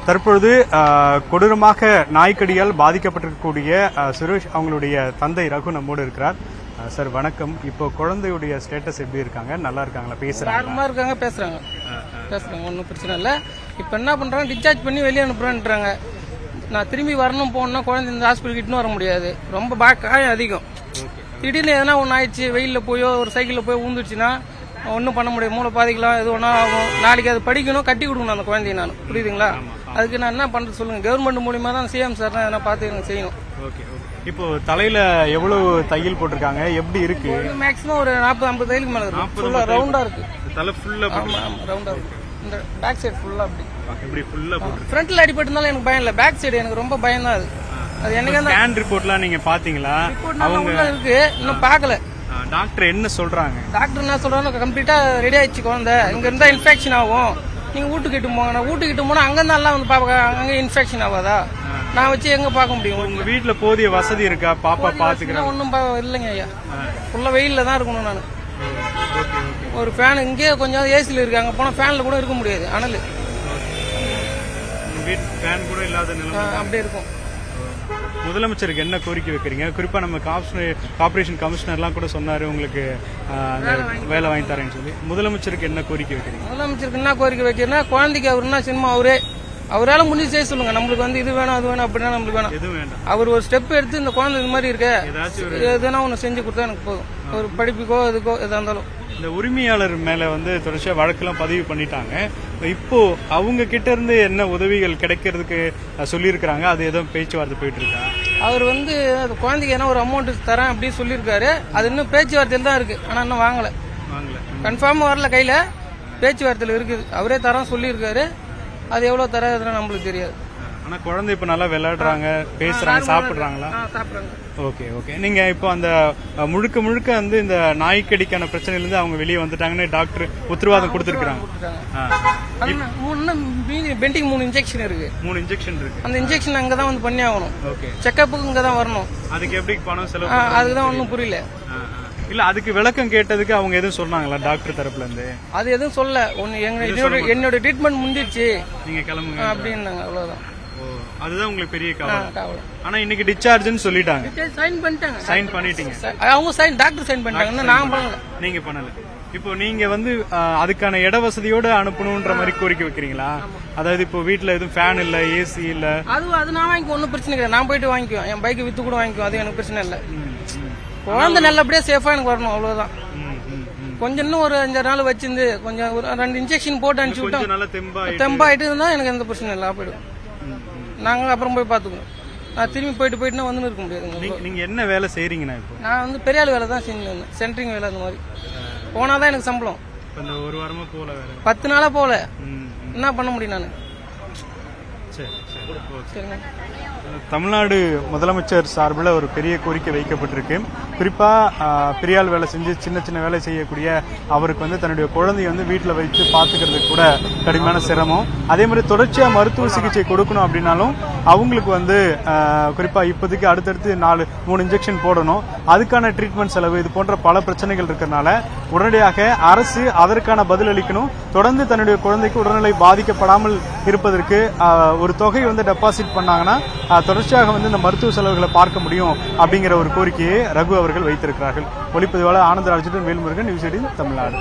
தற்பொழுது கொடூரமாக நாய்க்கடியால் பாதிக்கப்பட்டிருக்கக்கூடிய சுரேஷ் அவங்களுடைய தந்தை ரகு நம்மோடு இருக்கிறார். சார் வணக்கம். இப்போ குழந்தையுடைய ஸ்டேட்டஸ் எப்படி இருக்காங்க? நல்லா இருக்காங்களா? பேசுறாங்க? பேசுறாங்க. ஒன்றும் பிரச்சனை இல்லை. இப்போ என்ன பண்றாங்க, டிஸ்சார்ஜ் பண்ணி வெளியே அனுப்புறேன்றாங்க. நான் திரும்பி வரணும் போனா குழந்தை இந்த ஹாஸ்பிட்டலுக்கு இட்டுன்னு வர முடியாது. ரொம்ப காயம் அதிகம். திடீர்னு எதனா ஒன்று ஆயிடுச்சு, வெயிலில் போயோ ஒரு சைக்கிளில் போய் ஊந்துச்சுன்னா ஒன்றும் பண்ண முடியாது. மூளை பாதிக்கலாம், எது ஒன்றா ஆகும். நாளைக்கு அது படிக்கணும், கட்டி கொடுக்கணும் அந்த குழந்தைய. நான் புரியுதுங்களா? அதுக்கு நான் என்ன பண்றது சொல்லுங்க. கவர்மெண்ட் மூலியமா தான் சிஎம் சார் எதனா பார்த்து எனக்கு செய்யணும். இப்போ தலையில எவ்வளவு தையல் போட்டிருக்காங்க, எப்படி இருக்கு? மேக்ஸிமம் ஒரு 40-50 தையலுக்கு மேல இருக்கு. ஃபுல்லா ரவுண்டா இருக்கு. தலை ஃபுல்லா ரவுண்டா இருக்கு. இந்த பேக் சைடு ஃபுல்லா அப்படி ஃபுல்லா ஃப்ரண்ட்ல அடிபட்டிருந்தாலும் எனக்கு பயம் இல்ல. பேக் சைடு எனக்கு ரொம்ப பயம் தான். அது எனக்கு ஸ்கேன் ரிப்போர்ட்லாம் நீங்க பாத்தீங்களா? அவங்க இருக்கு, இன்னும் பார்க்கல. டாக்டர் என்ன சொல்றாங்க? டாக்டர் என்ன சொல்றாங்க, கம்ப்ளீட்டா ரெடி ஆயிடுச்சு குழந்தை, இங்க இருந்தா இன்ஃபெக்ஷன் ஆகும், நீங்க வீட்டுக்கு இட்டு போங்க. நான் வீட்டுக்கு இட்டு போனா அங்க இருந்தா எல்லாம் வந்து பாப்பா, அங்க இன்ஃபெக்ஷன் ஆகாதா? நான் வச்சு எங்க பார்க்க முடியும்? உங்க வீட்டுல போதிய வசதி இருக்கா? பாப்பா பாத்துக்கிறேன் ஒன்னும் இல்லைங்க ஐயா. ஃபுல்லா வெயில்ல தான் இருக்கணும். நான் ஒரு ஃபேன் இங்கே கொஞ்சம் ஏசில இருக்கு, அங்க போனா ஃபேன்ல கூட இருக்க முடியாது. அனல் ஃபேன் கூட இல்லாத நிலைமை அப்படியே இருக்கும். முதலமைச்சருக்கு என்ன கோரிக்கை வைக்கிறீங்க? குறிப்பா நம்ம கார்ப்பரேஷன் கமிஷனர்லாம் கூட சொன்னாரு உங்களுக்கு வேலை வாங்கி தரேன்னு சொல்லி. முதலமைச்சருக்கு என்ன கோரிக்கை வைக்கிறீங்க? முதலமைச்சருக்கு என்ன கோரிக்கை வைக்கிறேன்னா, குழந்தைக்கு அவருன்னா சினிமா அவரால முடிஞ்சு செய்ய சொல்லுங்க. நம்மளுக்கு வந்து இது வேணும் அது வேணும் அப்படின்னா நம்மளுக்கு வேணும். எதுவும் வேண்டாம். அவர் ஒரு ஸ்டெப் எடுத்து இந்த குழந்தை இது மாதிரி இருக்க எதுனா ஒண்ணு செஞ்சு கொடுத்தா எனக்கு போதும். ஒரு படிப்புக்கோ எதுக்கோ எதா இருந்தாலும். இந்த உரிமையாளர் மேல வந்து தொடர்ச்சியா வழக்கெல்லாம் பதிவு பண்ணிட்டாங்க. இப்போ அவங்க கிட்ட இருந்து என்ன உதவிகள் கிடைக்கிறதுக்கு சொல்லியிருக்கிறாங்க? அது ஏதோ பேச்சுவார்த்தை போயிட்டு இருக்கா? அவர் வந்து அந்த குழந்தைக்கு என்ன ஒரு அமௌண்ட் தரேன் அப்படின்னு சொல்லியிருக்காரு. அது இன்னும் பேச்சுவார்த்தையில் தான் இருக்கு. ஆனா இன்னும் வாங்கல. கன்ஃபார்மா வரல கையில. பேச்சுவார்த்தையில் இருக்குது. அவரே தரம் சொல்லியிருக்காரு. அது எவ்வளவு தராதுன்னு நம்மளுக்கு தெரியாது. ஆனா குழந்தை இப்ப நல்லா விளையாடுறாங்க, பேசுறாங்க, சாப்பிடுறாங்களா? சாப்பிடுறாங்க. ஓகே. நீங்க இப்போ அந்த முழுக்க வந்து இந்த நாய்க்கடிக்கான பிரச்சனையில இருந்து அவங்க வெளியே வந்துட்டாங்கன்னு டாக்டர் உத்தரவாதம் கொடுத்திருக்காங்க. பெண்டிங் 3 இன்ஜெக்ஷன் இருக்கு. 3 இன்ஜெக்ஷன் இருக்கு. அந்த இன்ஜெக்ஷன் அங்கதான் வந்து பண்ணி ஆகணும். செக்கப்புக்கு இங்கதான் வரணும். அதுக்கு எப்படி பணம் செலவு? அதுக்குதான் ஒன்னும் புரியல. இல்ல அதுக்கு விளக்கம் கேட்டதுக்கு அவங்க எதுவும் சொன்னாங்களா டாக்டர் தரப்புல இருந்து? அது எதுவும் சொல்ல. என்னோட ட்ரீட்மெண்ட் முடிஞ்சிருச்சு, நீங்க கிளம்புங்க அப்படின்னாங்க. அவ்வளவுதான். அதுதான் உங்களுக்கு பெரிய கவலை. ஆனா இன்னைக்கு டிஸ்சார்ஜ்னு சொல்லிட்டாங்க. சைன் பண்ணிட்டாங்க. சைன் பண்ணிட்டீங்க? அவங்க டாக்டர் சைன் பண்ணிட்டாங்க. நான் பண்ணல. நீங்க பண்ணல. இப்போ நீங்க வந்து அதுக்கான இட வசதியோட அனுப்பணும்ன்ற மாதிரி கோரிக்கை வைக்கிறீங்களா? அதாவது இப்போ வீட்டுல எதுவும் ஃபேன் இல்ல, ஏசி இல்ல. அது நான் வாங்கிக்கோ, ஒன்னும் பிரச்சனை கிடையாது. நான் போயிட்டு வாங்கிக்குவேன். என் பைக்கை வித்து கூட வாங்கிக்குவேன். அது எனக்கு பிரச்சனை இல்ல. குழந்தை நல்லபடியா சேஃபா எனக்கு வரணும், அவ்வளவுதான். கொஞ்சம் இன்னும் ஒரு 5 நாள் வச்சிருந்து கொஞ்சம் ஒரு 2 இன்ஜெக்ஷன் போட்டு அனுப்பிச்சு விட்டோம். தெம்பாயிட்டு இருந்தா எனக்கு எந்த பிரச்சனை இல்லை. போயிடும். நாங்க அப்புறம் போய் பாத்துக்கோம். நான் திரும்பி போயிட்டுனா வந்து இருக்க முடியாது. நீங்க என்ன வேலை செய்யறீங்கன்னா? இப்போ நான் வந்து பெரிய ஆள் வேலை தான் செஞ்சு வந்தேன். சென்ட்ரிங் வேலை அந்த மாதிரி. போனாதான் எனக்கு சம்பளம். ஒரு வாரமா போல, 10 நாளா போல. என்ன பண்ண முடியும் நானு? சரிங்க. தமிழ்நாடு முதலமைச்சர் சார்பில் ஒரு பெரிய கோரிக்கை வைக்கப்பட்டிருக்கு. குறிப்பா பெரியாள் வேலை செஞ்சு சின்ன வேலை செய்யக்கூடிய அவருக்கு வந்து தன்னுடைய குழந்தைய வந்து வீட்டில் வைத்து பார்த்துக்கிறதுக்கு கூட கடுமையான சிரமம். அதே மாதிரி தொடர்ச்சியா மருத்துவ சிகிச்சை கொடுக்கணும் அப்படின்னாலும் அவங்களுக்கு வந்து குறிப்பா இப்போதைக்கு அடுத்தடுத்து 3 இன்ஜெக்ஷன் போடணும். அதுக்கான ட்ரீட்மெண்ட் செலவு, இது போன்ற பல பிரச்சனைகள் இருக்கிறதுனால உடனடியாக அரசு அதற்கான பதில் அளிக்கணும். தொடர்ந்து தன்னுடைய குழந்தைக்கு உடல்நிலை பாதிக்கப்படாமல் இருப்பதற்கு ஒரு தொகை வந்து டெபாசிட் பண்ணாங்கன்னா தொடர்ச்சியாக வந்து இந்த மருத்துவ செலவுகளை பார்க்க முடியும் அப்படிங்கிற ஒரு கோரிக்கையை ரகு அவர்கள் வைத்திருக்கிறார்கள். ஒளிப்பதிவாளர் ஆனந்தராஜுடன் வேல்முருகன், நியூஸ் 18 தமிழ்நாடு.